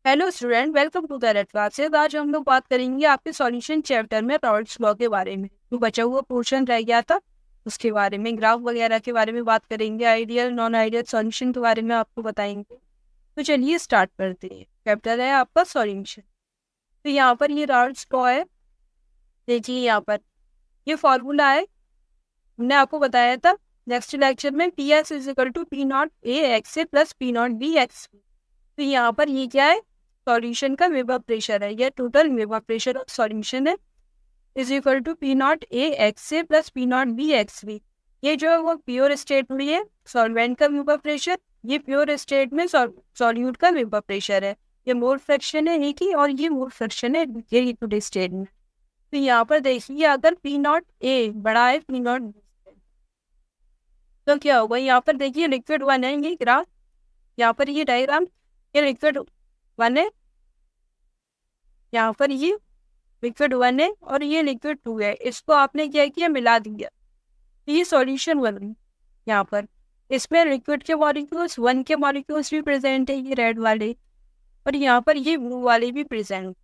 Hello student, welcome to the red classes. आज हम लोग बात करेंगे आपके सॉल्यूशन चैप्टर में रॉल्स लॉ के बारे में। जो बचा हुआ पोर्शन रह गया था उसके बारे में, ग्राफ वगैरह के बारे में बात करेंगे, आइडियल नॉन आइडियल सॉल्यूशन के बारे में आपको बताएंगे। तो चलिए स्टार्ट करते हैं। चैप्टर है आपका सॉल्यूशन। तो यहाँ पर ये रॉल्स लॉ है। देखिए यहाँ पर ये फॉर्मूला है, हमने आपको बताया था नेक्स्ट लेक्चर में, P S is equal to P naught A X A plus P naught B X. तो यहाँ पर ये क्या है, सॉल्यूशन का वेपर प्रेशर है। ये total vapour pressure of solution है, is equal to P naught A X A plus P naught B X B. ये जो है वो प्योर स्टेट में है सॉल्वेंट का वेपर प्रेशर, ये प्योर स्टेट में सॉल्यूट का वेपर प्रेशर है। ये मोल फ्रैक्शन है एक ही, और ये मोल फ्रैक्शन है ये लिक्विड स्टेट में। तो यहाँ पर देखिए अगर पी नॉट ए बड़ा है पी नॉट बी से, तो क्या होगा। यहाँ पर देखिए लिक्विड वन है, ये ग्राफ, यहाँ पर ये डायग्राम, ये लिक्विड वन है, यहाँ पर ये लिक्विड वन है और ये लिक्विड टू है। इसको आपने क्या किया, मिला दिया, तो ये सॉल्यूशन बन गई। यहाँ पर इसमें लिक्विड के मॉलिक्यूल्स, वन के मॉलिक्यूल्स भी प्रेजेंट है, ये रेड वाले, और यहाँ पर ये ब्लू वाले भी प्रेजेंट,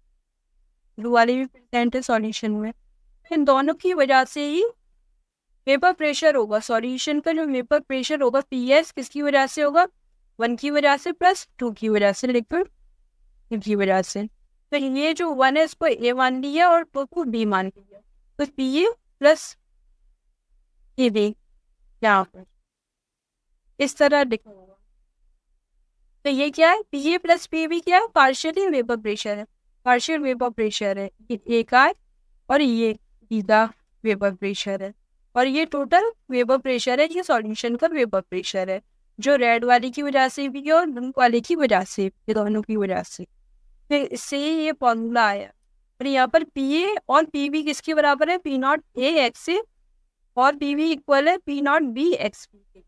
ब्लू वाले भी प्रेजेंट है सॉल्यूशन में। इन दोनों की वजह से ही वेपर प्रेशर होगा, सॉल्यूशन का जो वेपर प्रेशर होगा पी एस किसकी वजह से होगा, वन की वजह से प्लस टू की वजह से, लिक्विड की वजह से। तो ये जो वन है इसको ए मान लिया और टू को बी मान लिया, तो P A plus A B यहाँ पर इस तरह लिखा होगा। तो ये क्या है, P A plus P B क्या है, पार्शियली वेपर प्रेशर है, पार्शियल वेपर प्रेशर है। ये एक आर और ये सीधा वेपर प्रेशर है, और ये टोटल वेपर प्रेशर है, ये सॉल्यूशन का वेपर प्रेशर है, जो रेड वाले की वजह से भी और ब्लू वाले की वजह से, ये दोनों की वजह से। फिर इससे ये फॉर्मूला आया। और यहाँ पर पी ए और पी बी किसके बराबर है, P naught A X A और पी बी इक्वल है P naught B X B.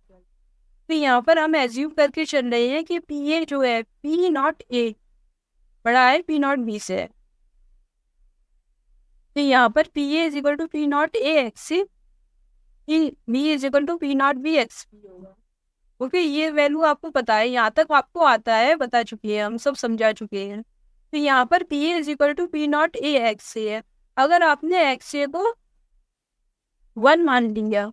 तो यहाँ पर हम एज्यूम करके चल रहे हैं कि पी ए जो है पी नॉट ए बड़ा है पी नॉट बी से है। तो यहाँ पर P A is equal to P naught A X A, B is equal to P naught B X B होगा। ओके, ये वैल्यू आपको पता है, यहाँ तक आपको आता है, बता चुके हैं, हम सब समझा चुके हैं। तो यहाँ पर P A is equal to P naught A X A है। अगर आपने एक्स ए को वन मान लिया,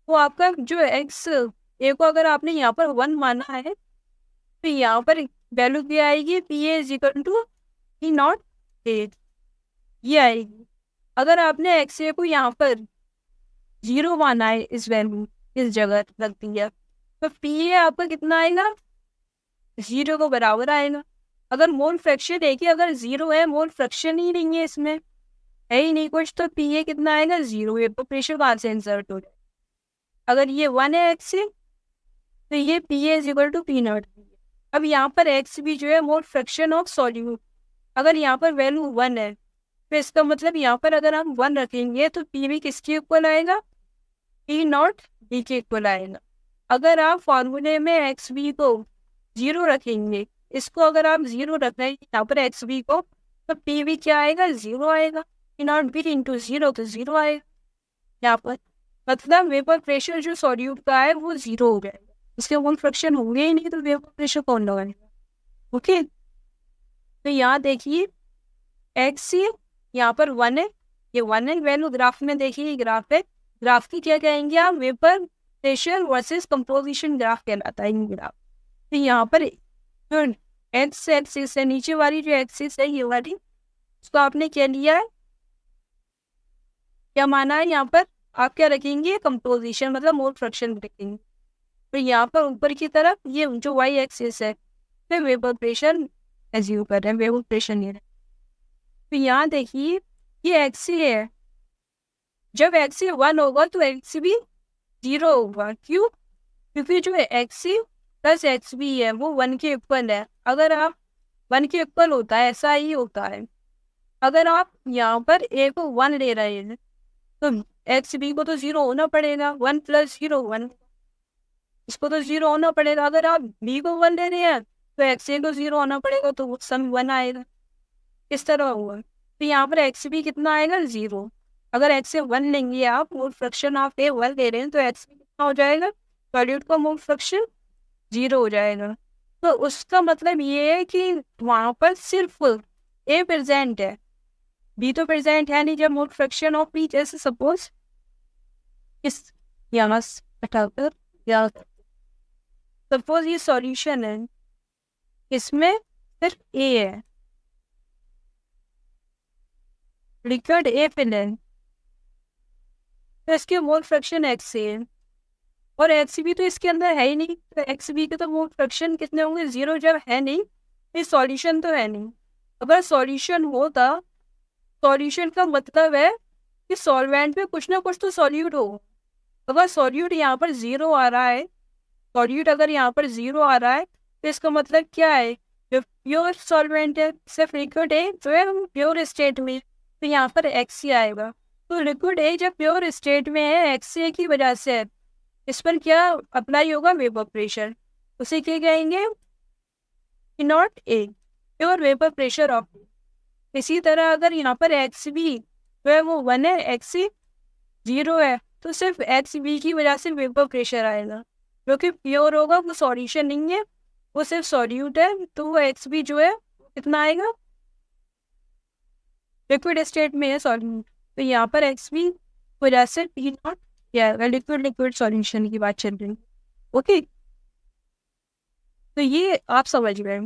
तो आपका जो एक्स ए को अगर आपने यहाँ पर वन माना है, तो यहाँ पर वैल्यू क्या आएगी, P A is equal to P naught A, ये आएगी। अगर आपने एक्स ए को यहाँ पर जीरो माना है, इस वैल्यू इस जगह रख दिया, तो पी ए आपका कितना आएगा, जीरो को बराबर आएगा। अगर मोल फ्रैक्शन देखिए, अगर जीरो है, मोल फ्रैक्शन ही नहीं है, इसमें है ही नहीं कुछ, तो पी ए कितना आएगा, जीरो। ये तो प्रेशर कहाँ से इंसर्ट हो जाए। अगर ये वन है एक्स से, तो ये P A is equal to P naught. अब यहाँ पर एक्स भी जो है मोल फ्रैक्शन ऑफ सॉल्यूट, अगर यहाँ पर वैल्यू वन है, तो इसका मतलब यहाँ पर अगर हम वन रखेंगे तो पी बी किसके इक्वल आएगा, पी नॉट बी के इक्वल आएगा। अगर आप फॉर्मूले में एक्स बी को जीरो रखेंगे, इसको अगर आप जीरो रख रहे हैं यहाँ पर एक्स बी को, तो पी बी क्या आएगा, जीरो आएगा। P naught B into zero तो जीरो आएगा यहाँ पर, मतलब वेपर प्रेशर जो सॉल्यूट का है वो जीरो हो जाएगा, उसके मोल फ्रैक्शन होंगे ही नहीं, तो वेपर प्रेशर कौन लगाएगा। ओके, तो यहाँ देखिए एक्स यहाँ पर वन है, ये वन है वैल्यू, ग्राफ में देखिए ग्राफ है, ग्राफ की क्या कहेंगे आप, vapour pressure versus composition graph कहलाता है ये ग्राफ। तो यहाँ पर जो एक्स एक्सिस है, नीचे वाली जो एक्सिस है ये वाली, उसको आपने क्या लिया है, क्या माना है, यहाँ पर आप क्या रखेंगे, कंपोजिशन मतलब मोल फ्रैक्शन रखेंगे। तो यहाँ पर ऊपर की तरफ ये जो वाई एक्सिस है, फिर वेपर प्रेशर एज्यूम कर रहे हैं, वेपर प्रेशर ये है। तो यहाँ देखिए ये एक्स है, जब एक्स वन होगा तो एक्स भी जीरो होगा। क्यों, क्योंकि जो एक्स प्लस एक्स बी है वो वन के इक्वल है। अगर आप वन के इक्वल होता है, ऐसा ही होता है। अगर आप यहाँ पर ए को वन ले रहे हैं, तो एक्स बी को तो जीरो होना पड़ेगा, वन प्लस जीरो वन, इसको तो जीरो होना पड़ेगा। अगर आप बी को वन ले रहे हैं, तो एक्स ए को जीरो होना पड़ेगा, तो सम वन आएगा। इस तरह हुआ। तो यहाँ पर एक्स बी कितना आएगा, जीरो। अगर एक्स ए वन लेंगे आप, मोल फ्रैक्शन आप ए वन ले रहे हैं, तो एक्स बी कितना हो जाएगा, सॉल्यूट का मोल फ्रैक्शन जीरो हो जाएगा। तो उसका मतलब ये है कि वहां पर सिर्फ ए प्रेजेंट है, बी तो प्रेजेंट है नहीं। जब मोल फ्रैक्शन ऑफ बी, जैसे सपोज इस यहाँ हटाकर, या सपोज ये सॉल्यूशन है, इसमें सिर्फ ए है, लिक्विड ए फिल है, तो इसके मोल फ्रैक्शन एक्स है, और एक्स बी तो इसके अंदर है ही नहीं, तो एक्स बी के तो मोल फ्रैक्शन कितने होंगे, 0। जब है नहीं, ये सॉल्यूशन तो है नहीं। अगर सॉल्यूशन होता, सॉल्यूशन का मतलब है कि सॉल्वेंट में कुछ ना कुछ तो सॉल्यूट हो। अगर सॉल्यूट यहाँ पर 0 आ रहा है, सॉल्यूट अगर यहाँ पर 0 आ रहा है, तो इसका मतलब क्या है, जो प्योर सॉल्वेंट है, सिर्फ लिक्विड है जो है प्योर स्टेट में, तो यहाँ पर एक्स ही आएगा। तो लिक्विड ए जब प्योर स्टेट में है, एक्स ए की वजह से है, इस पर क्या अप्लाई होगा, वेपर प्रेशर, उसे क्या कहेंगे, not a, pure vapour pressure of. इसी तरह अगर यहाँ पर एक्स बी जो है वो 1 है, एक्स सी 0 है, तो सिर्फ एक्स बी की वजह से वेपर प्रेशर आएगा, जो कि प्योर होगा, वो सॉल्यूशन नहीं है, वो सिर्फ सॉल्यूट है। तो वो एक्स बी जो है कितना आएगा, लिक्विड स्टेट में है सॉल्यूट, तो यहाँ पर एक्स बी वजह से पी नॉट क्या आएगा, लिक्विड लिक्विड सॉल्यूशन की बात चल रही है। ओके, तो ये आप समझ गए।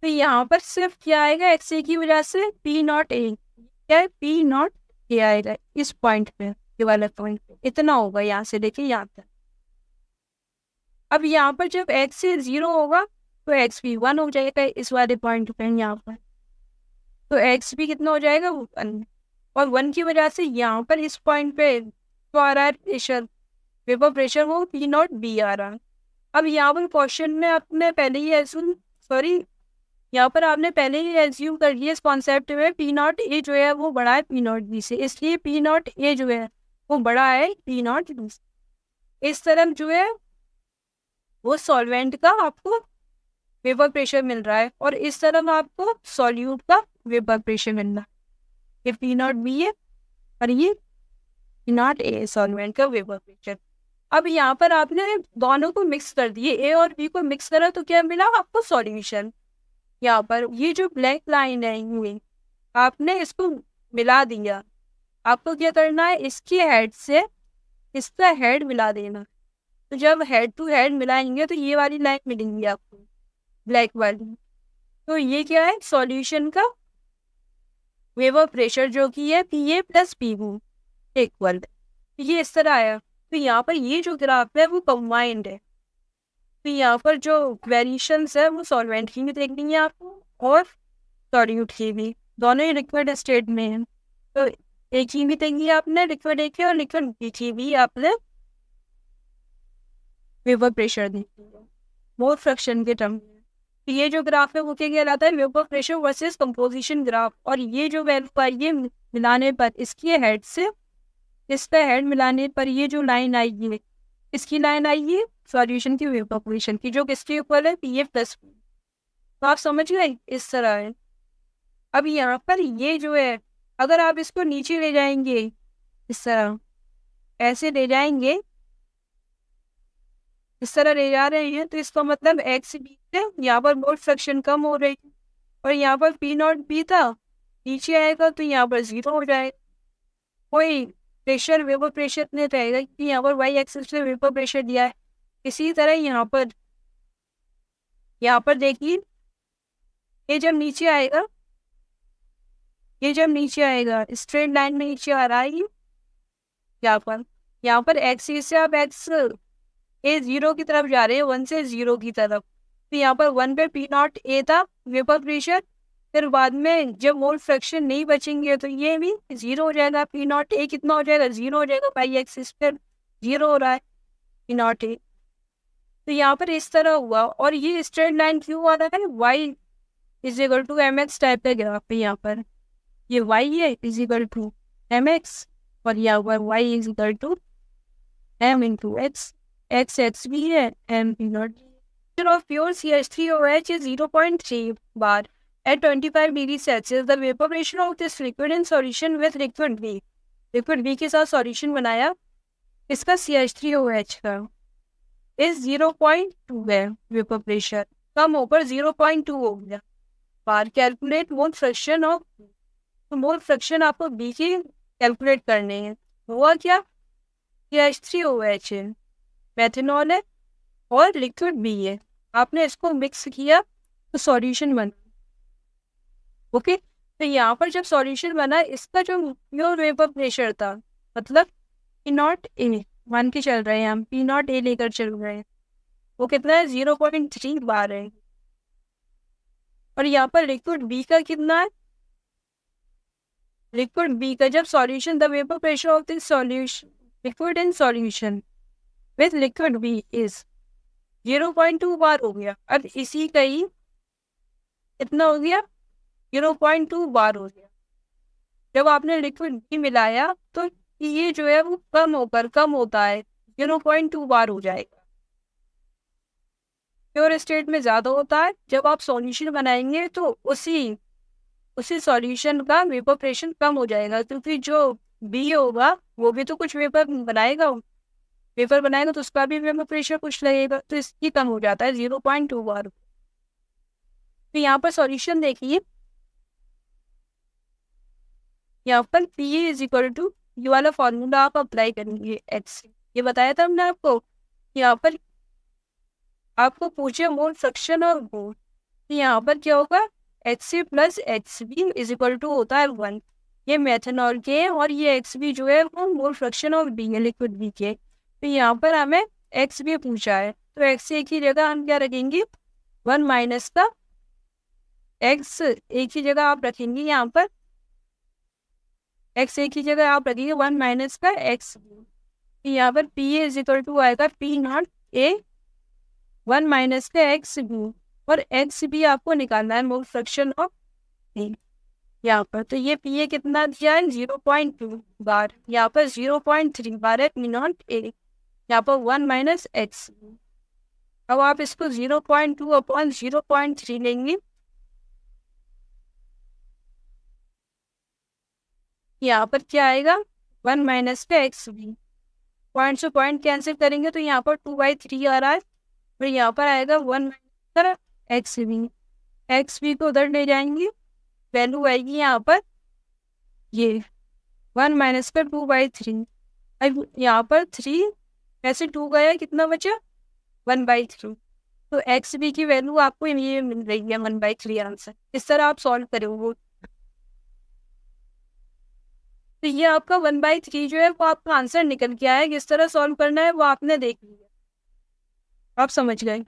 तो यहाँ पर सिर्फ क्या आएगा, एक्स ए की वजह से पी नॉट ए, क्या है, पी नॉट ए आएगा इस पॉइंट पे, ये वाला पॉइंट पे इतना होगा, यहाँ से लेके यहाँ तक। अब यहाँ पर जब एक्स से 0 होगा तो एक्स भी 1 हो जाएगा इस वाले पॉइंट पे यहाँ पर, तो एक्स भी कितना हो जाएगा, 1। और 1 की वजह से यहाँ पर इस पॉइंट पे तो आ रहा है प्रेशर, वेपर प्रेशर, वो पी नॉट बी आ रहा है। अब यहाँ पर क्वेश्चन में आपने पहले ही यहाँ पर आपने पहले ही एज्यूम कर लिया इस कॉन्सेप्ट में, पी नॉट ए जो है वो बड़ा है पी नॉट बी से, इसलिए पी नॉट ए जो है वो बड़ा है पी नॉट बी से। इस तरफ जो है वो सॉल्वेंट का आपको वेपर प्रेशर मिल रहा है, और इस तरफ आपको सॉल्यूट का वेपर प्रेशर मिल रहा है। ये पी नॉट बी है और ये पी नॉट ए, सॉल्वेंट का वेपर प्रेशर। अब यहाँ पर आपने दोनों को मिक्स कर दिए, ए और बी को मिक्स करा, तो क्या मिला आपको, सॉल्यूशन। यहाँ पर ये जो ब्लैक लाइन है ये आपने इसको मिला दिया, आपको क्या करना है, इसके हेड से इसका हेड मिला देना। तो जब हेड टू हेड मिलाएंगे तो ये वाली लाइन मिलेंगी आपको, ब्लैक वाली। तो ये क्या है, सॉल्यूशन का वेपर प्रेशर जो कि है P A plus P B equal, ये इस तरह आया। तो यहाँ पर ये जो ग्राफ है वो कंबाइंड है, तो यहाँ पर जो वेरिएशंस है वो सॉल्वेंट की भी देखनी है आपको और सॉल्यूट की भी, दोनों ही लिक्विड स्टेट में है। तो एक ही भी देखी आपने लिक्विड ए की, और लिक्विड बी की भी आपने वेपर प्रेशर देखी है मोल फ्रैक्शन के टर्म में। तो ये जो ग्राफ है वो क्या कहलाता है, vapour pressure versus composition graph. और ये जो वैल्यू आई है मिलाने पर, इसकी हेड से इसका हेड मिलाने पर ये जो लाइन आएगी, इसकी लाइन आएगी सॉल्यूशन की वेपर प्रेशर की, जो किसके इक्वल है, पी ए प्लस पी। तो आप समझ गए, इस तरह है। अब यहाँ पर ये जो है, अगर आप इसको नीचे ले जाएंगे, इस तरह ऐसे ले जाएंगे, इस तरह ले जा रहे हैं, तो इसका मतलब एक्स बी से यहाँ पर मोल फ्रैक्शन कम हो रही है, और यहाँ पर पी नॉट बी था, नीचे आएगा तो यहाँ पर 0 हो जाएगा। कोई प्रेशर वेपर प्रेशर नहीं रहेगा, कि यहाँ पर वाई एक्सिस पे वेपर प्रेशर दिया है। इसी तरह यहाँ पर देखिए, ये जब नीचे आएगा, स्ट्रेट लाइन में नीचे आ रहा है यहाँ पर एक्सिस से आप एक्स ए 0 की तरफ जा रहे हैं, 1 से 0 की तरफ। तो यहाँ पर 1 पे पी नॉट ए था वेपर प्रेशर, फिर बाद में जब मोल फ्रैक्शन नहीं बचेंगे तो ये भी 0 हो जाएगा, पी नॉट ए कितना हो जाएगा, 0 हो जाएगा, बाई एक्सिस पर 0 हो रहा है पी नॉट ए। तो यहाँ पर इस तरह हुआ, और ये स्ट्रेट लाइन क्यों आ रहा है, Y is equal to M X type है ग्राफ पे। यहाँ पर ये वाई है is equal to M X, और यहाँ पर Y is equal to M into X, X भी है, M P naught of pure CH3OH is 0.3 bar at 25 degree Celsius. The vapour pressure of this liquid in solution with liquid B, liquid B के साथ solution बनाया इसका CH3OH का, इस 0.2 है vapour pressure, कम होकर 0.2 हो गया। बार कैलकुलेट मोल फ्रैक्शन ऑफ, तो मोल फ्रैक्शन आपको बी की कैलकुलेट करनी है। हुआ क्या, ये H3OH है, मेथनॉल है और लिक्विड बी है, आपने इसको मिक्स किया तो सॉल्यूशन बना। ओके, तो यहाँ पर जब सॉल्यूशन बना, इसका जो प्योर वेपर प्रेशर था, मतलब P0A मान के चल रहे हैं हम, P0A लेकर चल रहे हैं, वो कितना है 0.3 बार है। और यहाँ पर लिक्विड बी का कितना है, लिक्विड बी का जब solution, the vapour pressure of this solution liquid in solution with liquid B is 0.2 bar हो गया। अब इसी का ही कितना हो गया, 0.2 बार हो गया। जब आपने लिक्विड बी मिलाया तो ये जो है वो कम होता है, 0.2 बार हो जाएगा। प्योर स्टेट में ज्यादा होता है। जब आप सॉल्यूशन बनाएंगे तो उसी सॉल्यूशन का वेपर प्रेशर कम हो जाएगा, क्योंकि जो बी होगा वो भी तो कुछ वेपर बनाएगा तो उसका भी वेपर प्रेशर कुछ लगेगा, तो इसकी कम हो जाता है 0.2 बार। तो यहाँ पर सॉल्यूशन देखिए, यहाँ पर P इज इक्वल टू, ये वाला फॉर्मूला आप अप्लाई करेंगे H, ये बताया था हमने आपको। यहाँ पर आपको पूछे मोल फ्रैक्शन और मोल, तो यहाँ पर क्या होगा, HC plus HB is equal to होता है 1। ये मेथनॉल के हैं और ये XB जो है वो मोल फ्रैक्शन ऑफ बी है, लिक्विड बी के। तो यहाँ पर हमें XB पूछा है, तो XA की जगह हम क्या रखेंगे, 1 माइनस का X एक ही जगह आप रखेंगे, यहाँ पर X एक ही जगह आप रखेंगे 1 माइनस का X। यहाँ पर P इज इक्वल टू आएगा P0A 1 माइनस का XB, और XB आपको निकालना है मोल फ्रैक्शन ऑफ बी यहाँ पर। तो ये P कितना दिया है 0.2 बार, यहाँ पर 0.3 बार है P0A, यहाँ पर 1 माइनस X। अब आप इसको 0.2 अपॉन 0.3 लेंगे, यहाँ पर क्या आएगा 1 माइनस का XB, पॉइंट से पॉइंट कैंसिल करेंगे तो यहाँ पर 2/3 आ रहा है, फिर यहाँ पर आएगा 1 माइनस XB को उधर ले जाएंगे, वैल्यू आएगी यहाँ पर ये 1 माइनस का 2/3। अब यहाँ पर 3 ऐसे 2 गया, कितना बचा 1/3। तो XB की वैल्यू आपको ये मिल रही है 1/3 आंसर। इस तरह आप सॉल्व करोगे तो ये आपका 1/3 जो है वो आपका आंसर निकल के आया। किस तरह सॉल्व करना है वो आपने देख लिया, आप समझ गए।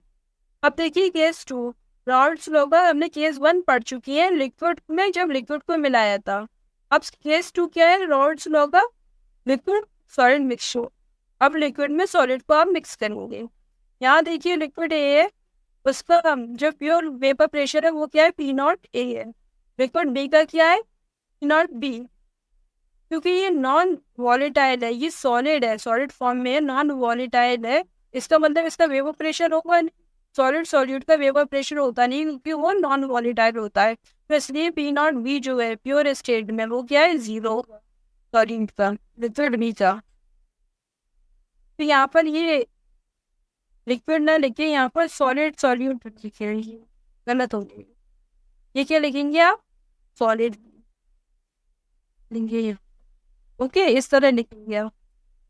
अब देखिए केस 2, रॉल्स लॉ का हमने केस 1 पढ़ चुकी है लिक्विड में, जब लिक्विड को मिलाया था। अब केस 2 क्या है, रॉल्स लॉ का लिक्विड सॉलिड मिक्सचर। अब लिक्विड में सॉलिड को आप मिक्स करेंगे। यहाँ देखिए लिक्विड ए है, उसका जो प्योर वेपर प्रेशर है वो क्या है P0A है। लिक्विड बी का क्या है P0B, क्योंकि ये नॉन वॉलेटाइल है, ये सॉलिड है, सॉलिड फॉर्म में है, नॉन वॉलेटाइल है, इसका मतलब इसका वेपर प्रेशर होगा नहीं। सॉलिड का वेपर प्रेशर होता नहीं क्योंकि वो नॉन वॉलेटाइल होता है, तो इसलिए P0B जो है प्योर स्टेट में वो क्या है 0 सॉलिड का, लिक्विड बी का। तो यहाँ पर ये लिक्विड ना लिखे, यहाँ पर सॉलिड सॉल्यूट लिखे, गलत हो गई। ये क्या लिखेंगे आप, सॉलिड लिखेंगे, ओके इस तरह लिखेंगे आप।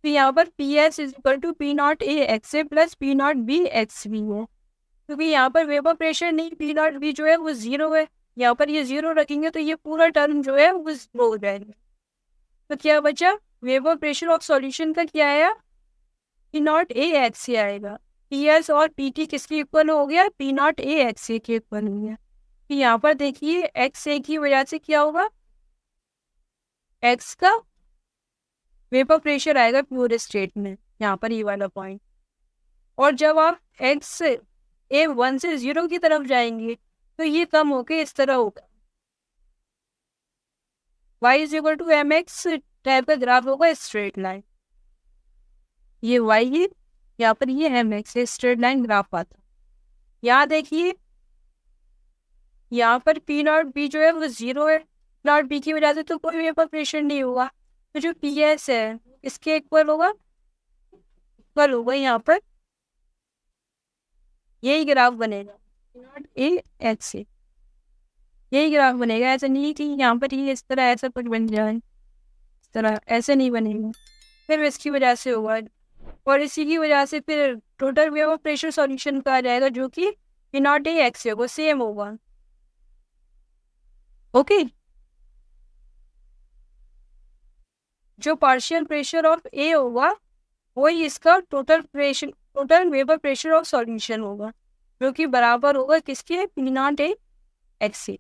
तो यहाँ पर PS is equal to P0A XA plus P0B XB है, क्योंकि यहाँ पर वेपर प्रेशर नहीं, P0B जो है वो 0 है, यहाँ पर ये 0 रखेंगे तो ये पूरा टर्म जो है वो 0 हो जाएगा। तो क्या बचा, वेपर प्रेशर ऑफ सॉल्यूशन का क्या आया P0A XA आएगा। PS और PT किसके इक्वल हो गया, P0A XA के इक्वल हो गया। तो यहाँ पर देखिए XA की वजह से क्या होगा, X का वेपर प्रेशर आएगा प्योर स्टेट में, यहाँ पर ये वाला पॉइंट। और जब आप X A 1 से 0 की तरफ जाएंगे तो ये कम होके इस तरह होगा, Y is equal to MX type का ग्राफ होगा, स्ट्रेट लाइन। ये Y है, यहाँ पर ये MX है, स्ट्रेट लाइन ग्राफ आता। यहाँ देखिए यहाँ पर P0B जो है वो 0 है, P0B की वजह से तो कोई वेपर प्रेशर नहीं होगा, तो जो PS है इसके इक्वल होगा यहाँ पर यही ग्राफ बनेगा, नॉट ए एच से यही ग्राफ बनेगा। ऐसा नहीं कि यहाँ पर ही इस तरह ऐसा कुछ बन जाए, इस तरह ऐसे नहीं बनेगा। फिर इसकी वजह से होगा, और इसी की वजह से फिर total wave of pressure solution का आ जाएगा, जो कि पी नॉट ए एक्स से होगा, सेम होगा। ओके, जो पार्शियल प्रेशर ऑफ ए होगा वही इसका total vapour pressure of solution होगा, जो कि बराबर होगा किसके, पी नॉट ए एक्स से।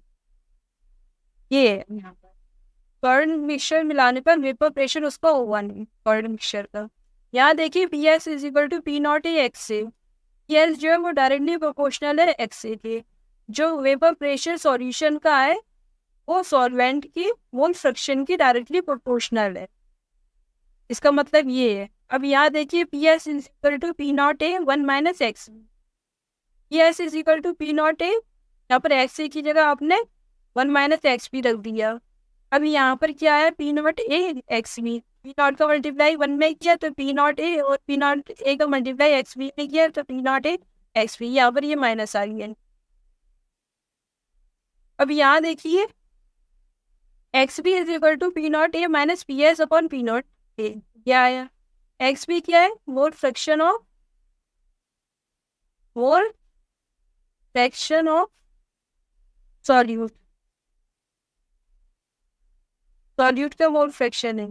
ये है यहाँ पर कर्ड मिक्सचर मिलाने पर वेपर प्रेशर उसका होगा नहीं कर्ड मिक्सचर का। यहाँ देखिए P S is equal to P naught A X से, पी एस जो है वो डायरेक्टली प्रोपोर्शनल है एक्स से के। जो वेपर प्रेशर सॉल्यूशन का है वो सॉल्वेंट की मोल फ्रैक्शन की डायरेक्टली प्रोपोर्शनल है, इसका मतलब ये है। अब यहाँ देखिए P S is equal to P naught A one minus X, P S is equal to P naught A, यहाँ पर एक्स ए की जगह आपने वन माइनस एक्स भी रख दिया। अब यहाँ पर क्या है, P naught A X B, P naught का मल्टीप्लाई वन में किया तो पी नॉट ए, और पी नॉट ए का मल्टीप्लाई एक्स बी में किया तो P naught A X B, यहाँ पर ये माइनस आ गया। अब यहाँ देखिए X B is equal to P naught A minus P S upon P naught A, क्या आया, एक्स बी क्या है, mole fraction of solute, solute का मोल फ्रैक्शन है।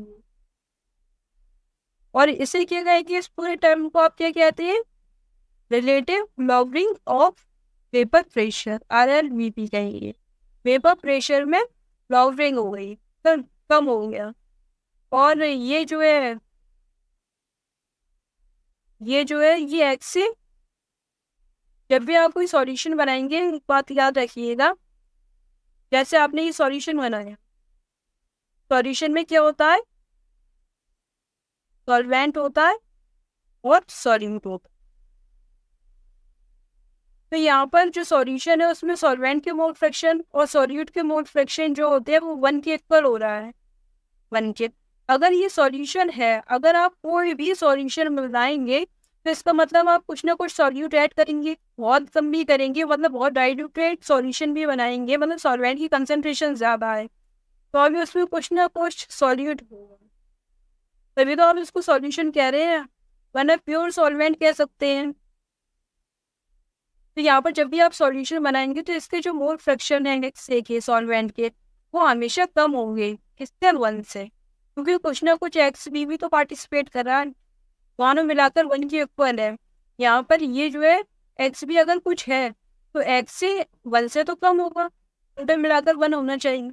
और इसे क्या कहेंगे, इस पूरे टर्म को आप क्या कहते हैं, relative logarithm of vapour pressure, RLVP कहेंगे। वेपर प्रेशर में लॉगरिथम हो गई तो कम हो गया। और ये जो है ये एक्स से, जब भी आप कोई सॉल्यूशन बनाएंगे एक बात याद रखिएगा, जैसे आपने ये सॉल्यूशन बनाया, सॉल्यूशन में क्या होता है, सॉल्वेंट होता है और सॉल्यूट होता है। तो यहाँ पर जो सॉल्यूशन है उसमें सॉल्वेंट के मोल फ्रैक्शन और सॉल्यूट के मोल फ्रैक्शन जो होते हैं वो 1 के इक्वल हो रहा है, 1 के। अगर ये सॉल्यूशन है, अगर आप कोई भी सॉल्यूशन मिलाएंगे तो इसका मतलब आप कुछ ना कुछ सॉल्यूट ऐड करेंगे, बहुत कम भी करेंगे, मतलब बहुत डाइल्यूटेड सॉल्यूशन भी बनाएंगे, मतलब सॉल्वेंट की कंसंट्रेशन ज़्यादा है तो अभी उसमें कुछ ना कुछ सॉल्यूट होगा, तभी तो आप इसको सॉल्यूशन कह रहे हैं, वरना प्योर सॉल्वेंट कह सकते हैं। तो यहाँ पर जब भी आप सॉल्यूशन बनाएंगे तो इसके जो मोल फ्रैक्शन है एक्स के सॉल्वेंट के, वो हमेशा कम होंगे किससे, 1 से, क्योंकि कुछ ना कुछ एक्स बी भी तो पार्टिसिपेट कर रहा है, दोनों मिलाकर 1 के इक्वल है। यहाँ पर ये जो है एक्स बी अगर कुछ है तो एक्स से 1 से तो कम होगा, टोटल मिलाकर 1 होना चाहिए।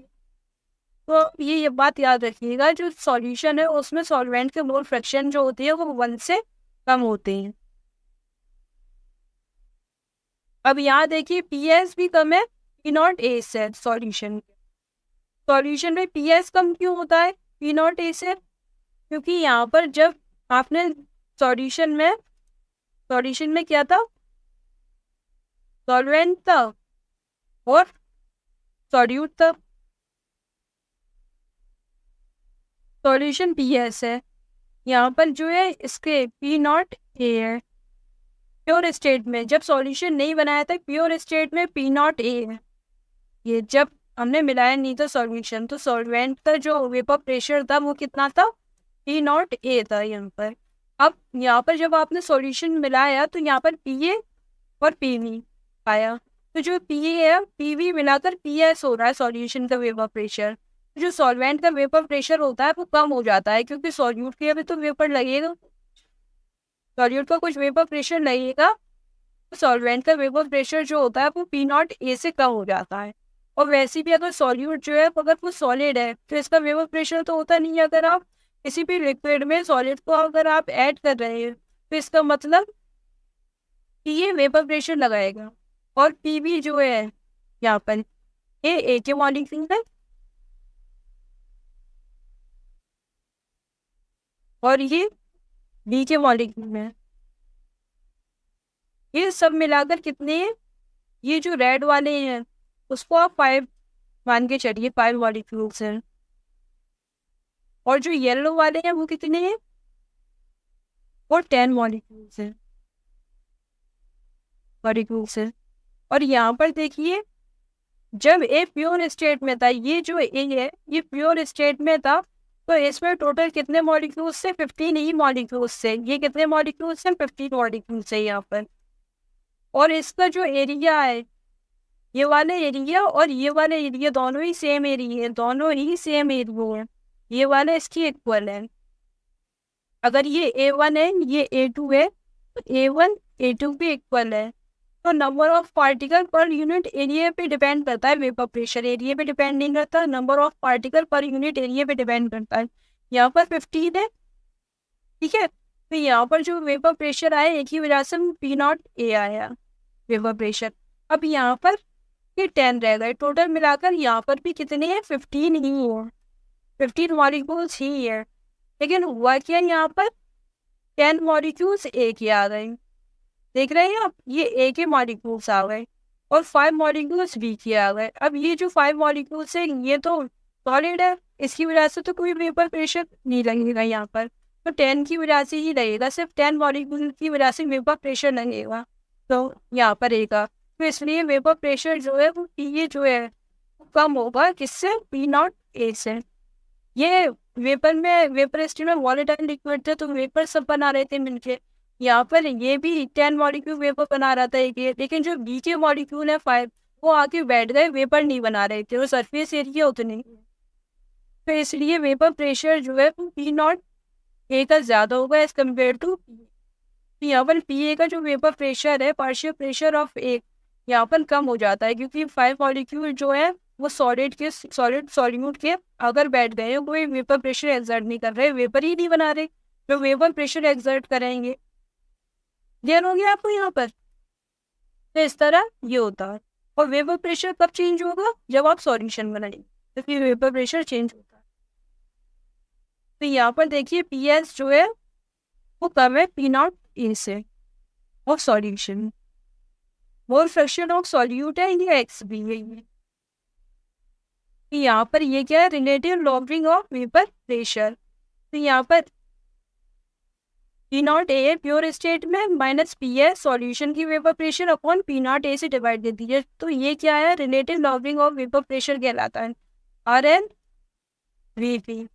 तो ये बात याद रखिएगा, जो सॉल्यूशन है उसमें सॉल्वेंट के मोल फ्रैक्शन जो होती है वो 1 से कम होते हैं। अब यहाँ देखिए पी एस भी कम है पी नॉट ए से, सॉल्यूशन में पी एस कम क्यों होता है पी नॉट ए से, क्योंकि यहाँ पर जब आपने सॉल्यूशन में क्या था, सॉल्वेंट था और सॉल्यूट था, सॉल्यूशन पी एस है, यहाँ पर जो है इसके पी नॉट ए है। प्योर स्टेट में जब सॉल्यूशन नहीं बनाया था, प्योर स्टेट में पी नॉट ए है, ये जब हमने मिलाया नहीं था सॉल्यूशन, तो सॉल्वेंट का जो वेपर प्रेशर था वो कितना था, पी नॉट ए था यहाँ पर। अब यहाँ पर जब आपने सॉल्यूशन मिलाया तो यहाँ पर पी ए और पी वी आया, तो जो पी ए है पी वी मिलाकर पी एस हो रहा है सॉल्यूशन का वेपर प्रेशर। जो सॉल्वेंट का वेपर प्रेशर होता है वो कम हो जाता है, क्योंकि सॉल्यूट के अभी तो वेपर लगेगा, सॉल्यूट का कुछ वेपर प्रेशर लगेगा, तो सॉल्वेंट का वेपर प्रेशर जो होता है वो पी नॉट ए से कम हो जाता है। और वैसे भी अगर सॉल्यूट जो है अगर वो सॉलिड है तो इसका वेपर प्रेशर तो होता नहीं है, अगर आप किसी भी लिक्विड में सॉलिड को अगर आप ऐड कर रहे हैं तो इसका मतलब कि ये वेपर प्रेशर लगाएगा। और पी वी जो है यहाँ पर ए के मॉलिक्यूल है और ये बी के मॉलिक्यूल में है, ये सब मिलाकर कितने हैं, ये जो रेड वाले हैं उसको आप 5 मान के चलिए, 5 मॉलिक्यूल्स हैं, और जो येलो वाले हैं वो कितने हैं, वो 10 मॉलिक्यूल्स हैं। मॉलिक्यूल से। और यहाँ पर देखिए जब ए प्योर स्टेट में था, ये जो ए है ये प्योर स्टेट में था, तो इसमें टोटल कितने मॉलिक्यूल्स से 15 ही मॉलिक्यूल्स से, ये कितने मॉलिक्यूल्स हैं 15 मॉलिक्यूल्स है यहाँ पर। और इसका जो एरिया है ये वाले एरिया और ये वाले एरिया दोनों ही सेम एरिया है, दोनों ही सेम एरिया है, ये वाले इसकी इक्वल है। अगर ये A1 है ये A2 है तो A1 A2 भी इक्वल है। तो number of particle per unit area पे डिपेंड करता है, वेपर प्रेशर एरिया पे डिपेंड नहीं करता, number of particle per unit area पे डिपेंड करता है। यहाँ पर 15 है, ठीक है, तो यहाँ पर जो वेपर प्रेशर आया एक ही वजह से P0A आया वेपर प्रेशर। अब यहाँ पर ये 10 रह गए, टोटल मिलाकर यहाँ पर भी कितने हैं 15 ही है, 15 मॉलिक्यूल्स ही है। लेकिन हुआ क्या यहाँ पर 10 मॉलिक्यूल्स एक ही आ गए, देख रहे हैं आप, ये ए के मॉलिक्यूल्स आ गए और 5 मॉलिक्यूल्स बी के आ गए। अब ये जो 5 मॉलिक्यूल्स है ये तो सॉलिड है, इसकी वजह से तो कोई वेपर प्रेशर नहीं लगेगा यहाँ पर, तो 10 की वजह से ही लगेगा, सिर्फ 10 मॉलिक्यूल की वजह से वेपर प्रेशर लगेगा, तो यहाँ पर रहेगा। तो इसलिए वेपर प्रेशर जो है वो ये जो है कम होगा, किससे P0A से। ये वेपर में वेपर स्टेट में वॉलेटाइल लिक्विड थे तो वेपर सब बना रहे थे मिलके, यहाँ पर ये भी 10 मॉलिक्यूल वेपर बना रहा था एक ये, लेकिन जो बी के मॉलिक्यूल है 5 वो आके बैठ गए, वेपर नहीं बना रहे थे, वो सरफेस एरिया उतने, तो इसलिए वेपर प्रेशर जो है P0A का ज़्यादा होगा एज कम्पेयर टू यहाँ पर PA का जो वेपर प्रेशर है पार्शियल प्रेशर ऑफ ए यहाँ पर कम हो जाता है, क्योंकि 5 मॉलिक्यूल जो है वो सॉलिड सॉल्यूट के अगर बैठ गए कोई वेपर प्रेशर एक्सर्ट नहीं कर रहे, वेपर ही नहीं बना रहे, जो वेपर प्रेशर एक्सर्ट करेंगे। क्लियर हो गया आपको यहाँ पर, तो इस तरह ये होता है। और वेपर प्रेशर कब चेंज होगा, जब आप सॉल्यूशन बनाएंगे तो फिर वेपर प्रेशर चेंज होता है। तो यहाँ पर देखिए PS जो है वो कम है P0A से। और solution mole fraction of solute है ये XB है ये। यहाँ पर ये क्या है, relative lowering of vapour pressure. तो यहाँ पर P0A प्योर स्टेट में माइनस PS सॉल्यूशन की वेपर प्रेशर अपॉन P0A से डिवाइड दे दीजिए, तो ये क्या है, relative lowering of vapour pressure कहलाता है, RLVP।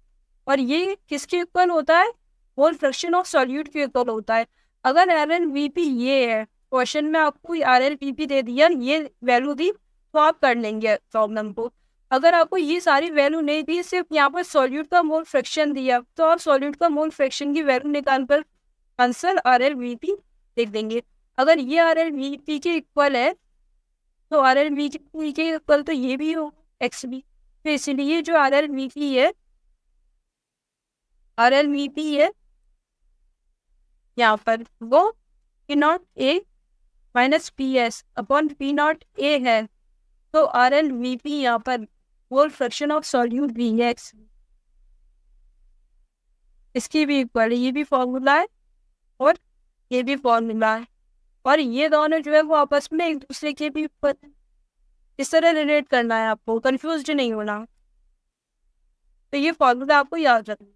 और ये किसके इक्वल होता है, मोल फ्रैक्शन ऑफ सॉल्यूट के इक्वल होता है। अगर RLVP ये है, क्वेश्चन में आपको RLVP दे दिया, ये वैल्यू दी तो आप कर लेंगे प्रॉब्लम को। अगर आपको ये सारी वैल्यू नहीं दी, सिर्फ यहाँ पर सॉल्यूट का मोल फ्रैक्शन दिया, तो आप सॉल्यूट का मोल फ्रैक्शन की वैल्यू निकाल कर आंसर RLVP देख देंगे। अगर ये RLVP के इक्वल है तो RLVP के इक्वल तो ये भी हो XB, तो इसलिए जो RLVP है यहाँ पर वो P0A minus PS upon P0A है, तो RLVP यहाँ पर मोल फ्रैक्शन ऑफ सॉल्यूट भी है इसकी भी इक्वल है, ये भी फॉर्मूला है और ये भी फॉर्मूला है, और ये दोनों जो है वो आपस में एक दूसरे के भी ऊपर इस तरह रिलेट करना है, आपको कंफ्यूज नहीं होना, तो ये फॉर्मूला आपको याद रखना।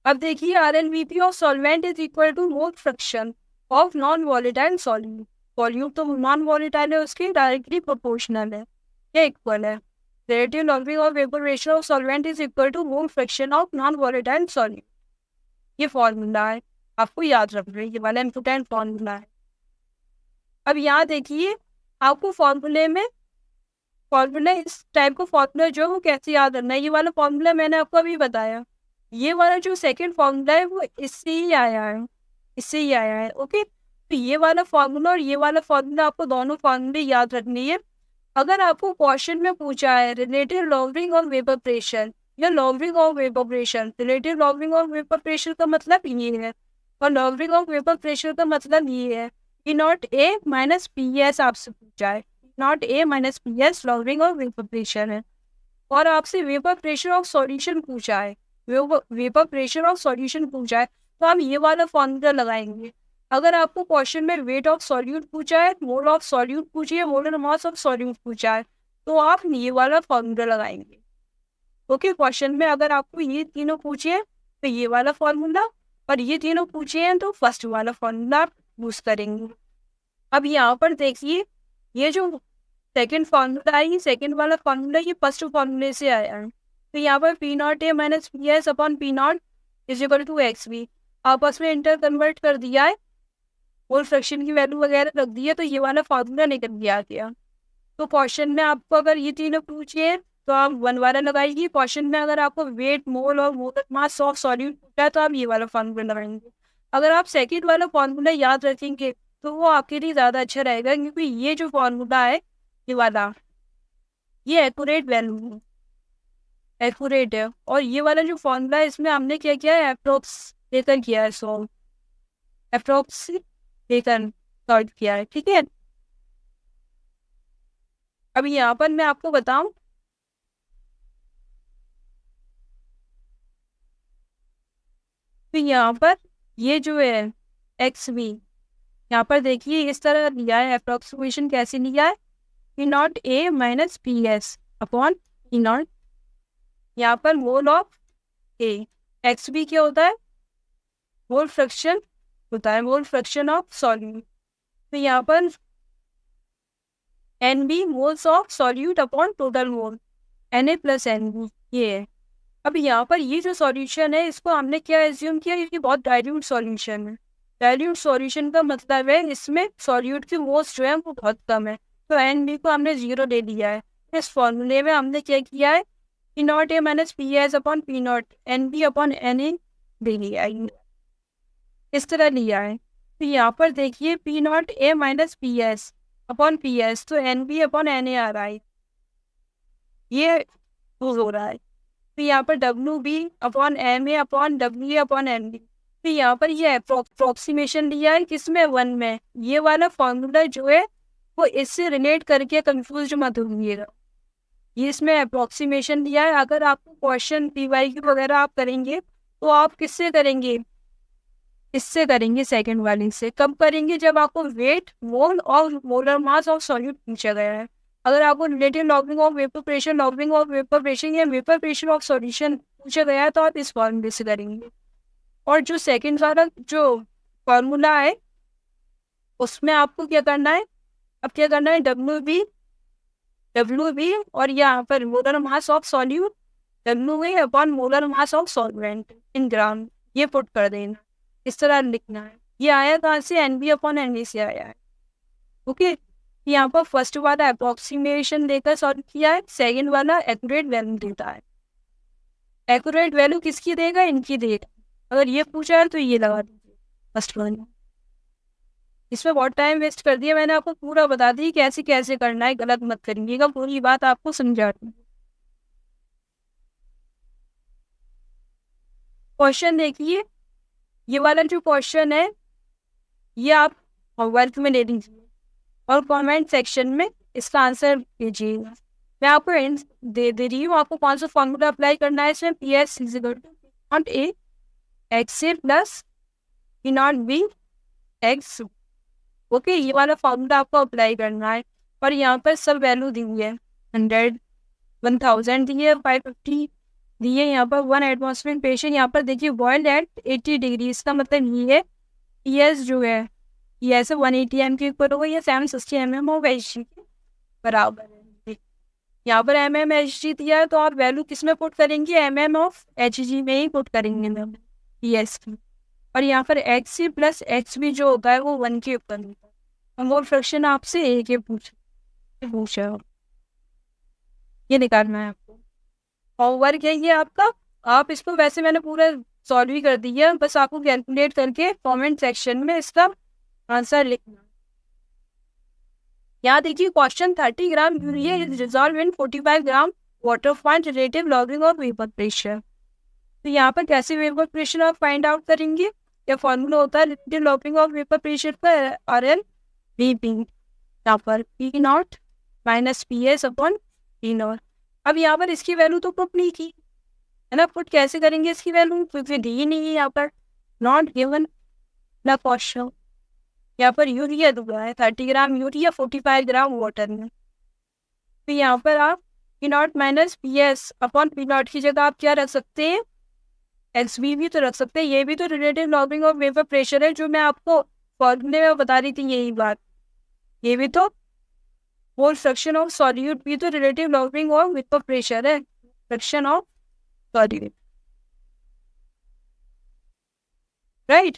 अब देखिए RLVP of solvent is equal to mole fraction of non volatile solute. Solute तो नॉन वॉलेटाइल है, उसके डायरेक्टली प्रोपोर्शनल है, ये इक्वल है। Relative logging of vapor ratio of solvent is equal to mole fraction of non-volatile solute। ये formula है, आपको याद रखना है, ये वाला इम्पोर्टेंट फॉर्मूला है। अब यहाँ देखिए आपको फॉर्मूला इस टाइप का फॉर्मूला जो है वो कैसे याद रखना है, ये वाला फॉर्मूला मैंने आपको अभी बताया, ये वाला जो सेकंड फॉर्मूला है वो इससे ही आया है, ओके। तो ये वाला फॉर्मूला और ये वाला फॉर्मूला आपको दोनों फॉर्मूले याद रखनी है। अगर आपको क्वेश्चन में पूछा है relative lowering of vapour pressure या lowering of vapour pressure, relative lowering of vapour pressure का मतलब ये है और लॉगिंग ऑफ वेपर प्रेशर का मतलब ये है P0A माइनस PS आपसे पूछा है, P0A minus PS logging of vapour pressure है। और आपसे वेपर प्रेशर ऑफ सॉल्यूशन पूछा है, वेपर प्रेशर ऑफ सॉल्यूशन पूछा है, तो हम ये वाला फॉर्मूला लगाएंगे। अगर आपको क्वेश्चन में वेट ऑफ सॉल्यूट पूछा है, मोल ऑफ सॉल्यूट पूछी है, मोलर मास ऑफ सॉल्यूट पूछा है, तो आप ये वाला फॉर्मूला लगाएंगे। ओके, क्वेश्चन में अगर आपको ये तीनों पूछे तो ये वाला फॉर्मूला, और ये तीनों पूछे हैं तो फर्स्ट वाला फॉर्मूला आप यूज करेंगे। अब यहाँ पर देखिए, ये जो सेकंड फॉर्मूला है, ये सेकंड वाला फॉर्मूला ये फर्स्ट फॉर्मूले से आया है। तो यहाँ पर P naught A minus P S upon P naught is equal to X B आपस में इंटर कन्वर्ट कर दिया है और फ्रैक्शन की वैल्यू वगैरह रख दी है, तो ये वाला फॉर्मूला निकल दिया गया। तो क्वेश्चन में आपको अगर ये तीनों पूछे तो आप वन वाला लगाइए। क्वेश्चन में अगर आपको वेट, मोल और मोलर मास ऑफ सॉल्यूट पूछा है तो आप ये वाला फॉर्मूला लगाएंगे। अगर आप सेकंड वाला फॉर्मूला याद रखेंगे तो वो आपके लिए ज़्यादा अच्छा रहेगा, क्योंकि ये जो फॉर्मूला है ये वाला, ये एक्यूरेट वैल्यू है, एक्यूरेट है। और ये वाला जो फॉर्मूला है इसमें हमने क्या किया है, अप्रोक्स लेकर किया है, सॉल्व अप्रोक्स लेकर सॉल्व किया है, ठीक है। अभी यहाँ पर मैं आपको बताऊं, तो यहाँ पर ये जो है एक्स वी, यहाँ पर देखिए इस तरह लिया है, अप्रोक्सीमेशन कैसे लिया है, P naught A minus P S upon P naught, यहाँ पर mole of A, X B क्या होता है, मोल फ्रैक्शन होता है, मोल फ्रैक्शन ऑफ सॉल्यूट। तो यहाँ पर N B moles of solute upon total mole, N A plus N B, ये है। अब यहाँ पर ये जो सॉल्यूशन है इसको हमने क्या एज्यूम किया, ये बहुत डाइल्यूट सॉल्यूशन है। डाइल्यूट सॉल्यूशन का मतलब है इसमें सॉल्यूट की मोल्स जो है वो बहुत कम है, तो एन बी को हमने 0 ले लिया है। इस फॉर्मूले में हमने क्या किया है, P naught A minus P S upon P naught N B upon N A ले लिया है, इस तरह लिया है। तो यहाँ पर देखिए P naught A minus P S upon P S, तो N B upon N A आ रहा है, ये हो रहा है। तो यहाँ पर W B upon M A upon W A upon N B, तो यहाँ पर ये अप्रोक्सीमेशन लिया है किसमें, 1 में। ये वाला फॉर्मूला जो है वो इससे रिलेट करके कंफ्यूज मत होइएगा, ये इसमें अप्रोक्सीमेशन दिया है। अगर आपको क्वेश्चन पी वाई क्यू वगैरह आप करेंगे तो आप किससे करेंगे, इससे करेंगे, सेकंड वाले से। कब करेंगे, जब आपको वेट, मोल और मोलर मास ऑफ सॉल्यूट पूछा गया है। अगर आपको relative lowering of vapour pressure, logging of vapour pressure या वेपर प्रेशर ऑफ सॉल्यूशन पूछा गया है तो आप इस फॉर्मूले से करेंगे। और जो सेकंड वाला जो फॉर्मूला है उसमें आपको क्या करना है, अब क्या करना है, डब्ल्यू बी और यहाँ पर molar mass of solute, W A upon molar mass of solvent in gram, ये पुट कर देना, इस तरह लिखना है। ये आया कहाँ से, N B upon N B से आया है, ओके। यहाँ पर फर्स्ट वाला अप्रोक्सीमेशन देकर सॉल्व किया है, सेकंड वाला एक्यूरेट वैल्यू देता है। एक्यूरेट वैल्यू किसकी देगा, इनकी देगा। अगर ये पूछा है तो ये लगा दीजिए फर्स्ट वाला। इसमें बहुत टाइम वेस्ट कर दिया मैंने, आपको पूरा बता दी कैसे कैसे करना है, गलत मत करिएगा, पूरी बात आपको समझा दी। क्वेश्चन देखिए, ये वाला जो क्वेश्चन है ये आप होमवर्क में ले लीजिए और कमेंट सेक्शन में इसका आंसर दीजिएगा। मैं आपको हिंट दे रही हूँ, आपको कौन सा फॉर्मूला अप्लाई करना है इसमें, P S is equal to naught A X A plus P naught B X, okay. ये वाला फॉर्मूला आपको अप्लाई करना है। और यहाँ पर सब वैल्यू दी हुई है, 100, 1000 दी है, 550 दी है, यहाँ पर 1 एटमॉस्फेरिक प्रेशर, यहाँ पर देखिए बॉइल्ड एट 80 डिग्री, इसका मतलब ये है पी एस जो है ये ऐसे 180 एम के ऊपर होगा, या 760 mm होगा, एच जी के बराबर है। यहाँ पर mm एच जी दिया है तो आप वैल्यू किस में पुट करेंगे, mm ऑफ एच जी में ही पुट करेंगे पी एस की। और यहाँ पर X C plus X B जो होता है वो 1 के ऊपर होता है, और मोल फ्रैक्शन आपसे ए के पूछा, ये निकालना है आपको। होमवर्क है ये आपका, आप इसको, वैसे मैंने पूरा सॉल्व ही कर दिया, बस आपको कैलकुलेट करके कमेंट सेक्शन में इसका आंसर लिखना। यहाँ देखिए question, 30 gram urea is dissolve in 45 gram water, find relative lowering of vapour pressure. तो यहाँ पर कैसे वेपर प्रेशर आप फाइंड आउट करेंगे, या फॉर्मूला होता है relative lowering of vapour pressure का, आर एल वी पी, यहाँ पर P not minus P S upon P naught. अब यहाँ पर इसकी वैल्यू तो पुट नहीं की है ना, पुट कैसे करेंगे इसकी वैल्यू, क्योंकि दी ही नहीं है यहाँ पर, नॉट गिवन ना क्वेश्चन। यहाँ पर यूरिया दूंगा है 30 ग्राम यूरिया 45 ग्राम वाटर में, तो यहाँ पर आप P not minus P S upon P not की जगह आप क्या रख सकते हैं, एक्स बी भी तो रख सकते हैं। ये भी तो relative lowering of vapour pressure है, जो मैं आपको फॉर्मूले में बता रही थी यही बात। ये भी तो मोल फ्रैक्शन ऑफ सॉल्यूट भी तो relative lowering of vapour pressure है, फ्रैक्शन ऑफ सॉल्यूट, राइट।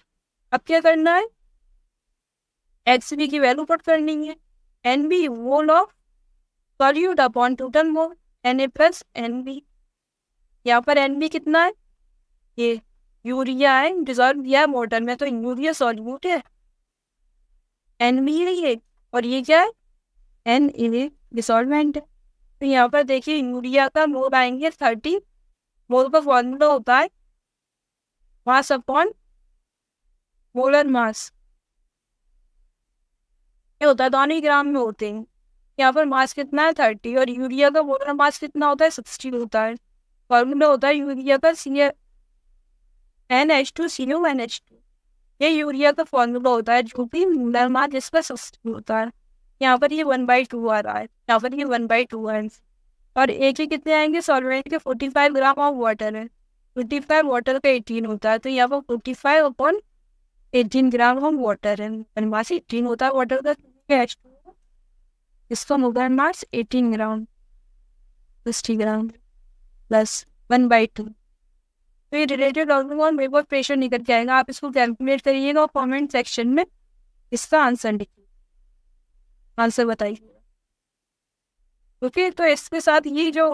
अब क्या करना है, एक्स बी की वैल्यू पुट करनी है, N B mole of solute upon total mole N A plus N B. यहाँ पर एन बी कितना है, ये यूरिया है, डिजॉल्व किया है वाटर में, तो यूरिया सॉल्यूट है, एन बी है ये, और ये क्या है, एन ए डिसॉल्वेंट है। तो यहाँ पर देखिए यूरिया का मोल आएंगे 30, मोल का फॉर्मूला होता है मास अपॉन मोलर मास, ये होता है दोनों ही ग्राम में होते हैं। यहाँ पर मास कितना है 30, और यूरिया का मोलर मास कितना होता है 60 होता है। फॉर्मूला होता है यूरिया का NH2CONH2, ये यूरिया का फॉर्मूला होता है, जो कि मोलर मास जिसका 60 होता है। यहाँ पर ये 1/2 आ रहा है, यहाँ पर ये 1/2 है, और एक ही कितने आएंगे, सॉल्वेंट के 45 ग्राम ऑफ वाटर है, 45 वाटर का 18 होता है, तो यहाँ पर 45 अपॉन 18 ग्राम ऑफ वाटर है, मास 18 होता है वाटर का, H2, इसका मोलर मास 18 ग्राम, 60 ग्राम प्लस 1/2। तो ये related logging on vapour pressure निकल के आएगा। आप इसको कैलकुलेट करिएगा और कमेंट सेक्शन में इसका आंसर लिखिए, आंसर बताइए। ओके, तो इसके साथ ये जो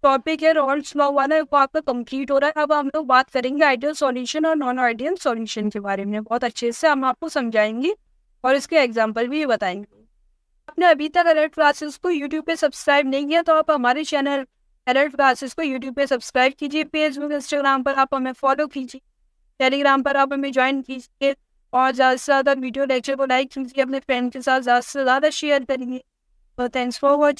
टॉपिक है रॉल्स लॉ वाला, वो आपका कंप्लीट हो रहा है। अब हम लोग बात करेंगे आइडियल सॉल्यूशन और नॉन आइडियल सॉल्यूशन के बारे में, बहुत अच्छे से हम आपको समझाएंगे और इसके एग्जाम्पल भी बताएंगे। आपने अभी तक अलर्ट क्लासेस को यूट्यूब पे सब्सक्राइब नहीं किया, तो आप हमारे चैनल अलर्ट क्लासेस को यूट्यूब पे सब्सक्राइब कीजिए, फेसबुक इंस्टाग्राम पर आप हमें फॉलो कीजिए, टेलीग्राम पर आप हमें ज्वाइन कीजिए, और ज़्यादा से ज़्यादा वीडियो लेक्चर को लाइक कीजिए, अपने फ्रेंड के साथ ज़्यादा से ज़्यादा शेयर करिए। तो थैंक्स फॉर वॉचिंग।